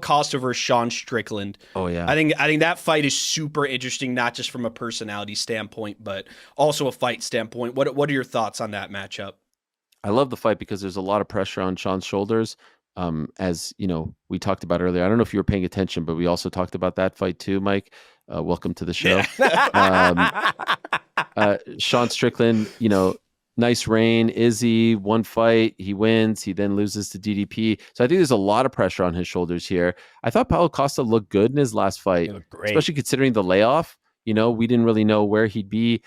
Costa versus Sean Strickland. Oh yeah. I think that fight is super interesting, not just from a personality standpoint, but also a fight standpoint. What are your thoughts on that matchup? I love the fight because there's a lot of pressure on Sean's shoulders. As you know, we talked about earlier. I don't know if you were paying attention, but we also talked about that fight too, Mike. Welcome to the show. Yeah. Sean Strickland, nice reign. Izzy, one fight, he wins. He then loses to DDP. So I think there's a lot of pressure on his shoulders here. I thought Paulo Costa looked good in his last fight, especially considering the layoff. We didn't really know where he'd be.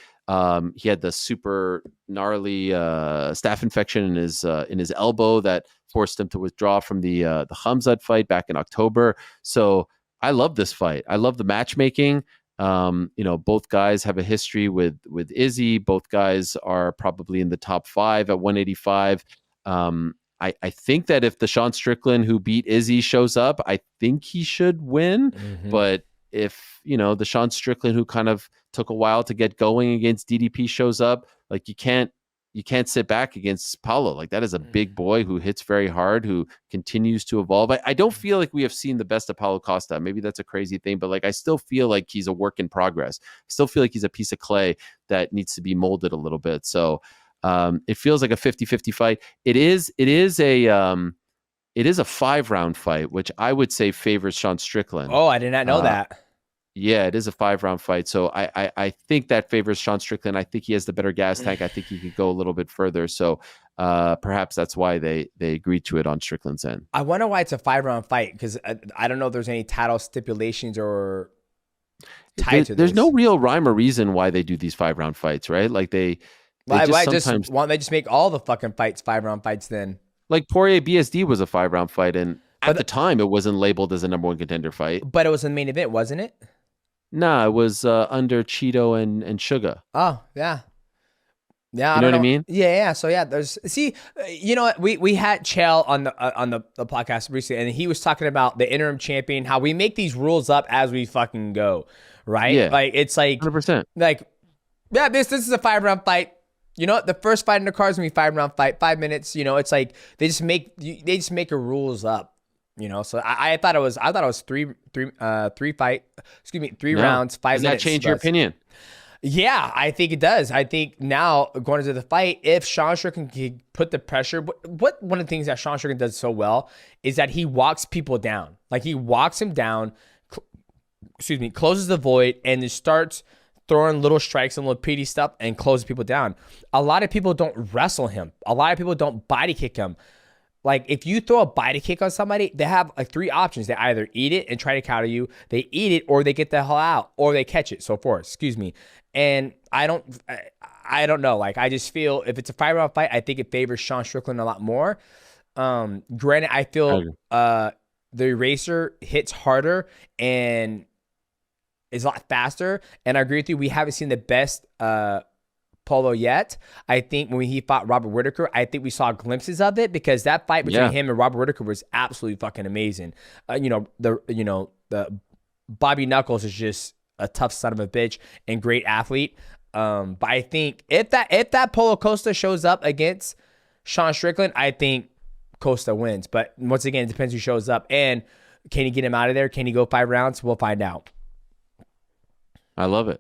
He had the super gnarly staph infection in his elbow that forced him to withdraw from the Khamzat fight back in October. So I love this fight. I love the matchmaking. Both guys have a history with Izzy. Both guys are probably in the top 5 at 185. I think that if the Sean Strickland who beat Izzy shows up, I think he should win. Mm-hmm. But if, the Sean Strickland who kind of took a while to get going against DDP shows up, like you can't sit back against Paulo. Like that is a big boy who hits very hard, who continues to evolve. I don't feel like we have seen the best of Paulo Costa. Maybe that's a crazy thing, but like I still feel like he's a work in progress. I still feel like he's a piece of clay that needs to be molded a little bit. So it feels like a 50-50 fight. It is a 5-round fight, which I would say favors Sean Strickland. Oh, I did not know that. Yeah, it is a 5-round fight. So I think that favors Sean Strickland. I think he has the better gas tank. I think he could go a little bit further. So perhaps that's why they agreed to it on Strickland's end. I wonder why it's a 5-round fight, because I don't know if there's any title stipulations or tied to this. There's no real rhyme or reason why they do these 5-round fights, right? Like why don't they just make all the fucking fights 5-round fights then? Like Poirier BSD was a 5-round fight, and at the time it wasn't labeled as a number 1 contender fight. But it was the main event, wasn't it? Nah, it was under Cheeto and Suga. Oh, yeah. Yeah, you know what I mean? Yeah. So yeah, you know what? We had Chael on the podcast recently, and he was talking about the interim champion, how we make these rules up as we fucking go, right? Yeah. Like it's like 100%. Like, yeah, this is a 5-round fight. You know what? The first fight in the card is gonna be 5-round fight, 5 minutes. It's like they just make your rules up. So I thought it was 3 rounds, 5 minutes. Does that change your opinion? Yeah, I think it does. I think now going into the fight, if Sean Strickland can put the pressure, one of the things that Sean Strickland does so well is that he walks people down. Like he walks him down, closes the void, and just starts throwing little strikes and little PD stuff and closes people down. A lot of people don't wrestle him. A lot of people don't body kick him. Like, if you throw a body kick on somebody, they have like 3 options. They either eat it and try to counter you, they eat it, or they get the hell out, or they catch it, so forth. And I don't know. Like, I just feel if it's a 5-round fight, I think it favors Sean Strickland a lot more. Granted, I feel the eraser hits harder and is a lot faster. And I agree with you. We haven't seen the best Paulo yet. I think when he fought Robert Whittaker, I think we saw glimpses of it, because that fight between him and Robert Whittaker was absolutely fucking amazing. The Bobby Knuckles is just a tough son of a bitch and great athlete. But I think if that Paulo Costa shows up against Sean Strickland, I think Costa wins. But once again, it depends who shows up, and can he get him out of there? Can he go 5 rounds? We'll find out. I love it.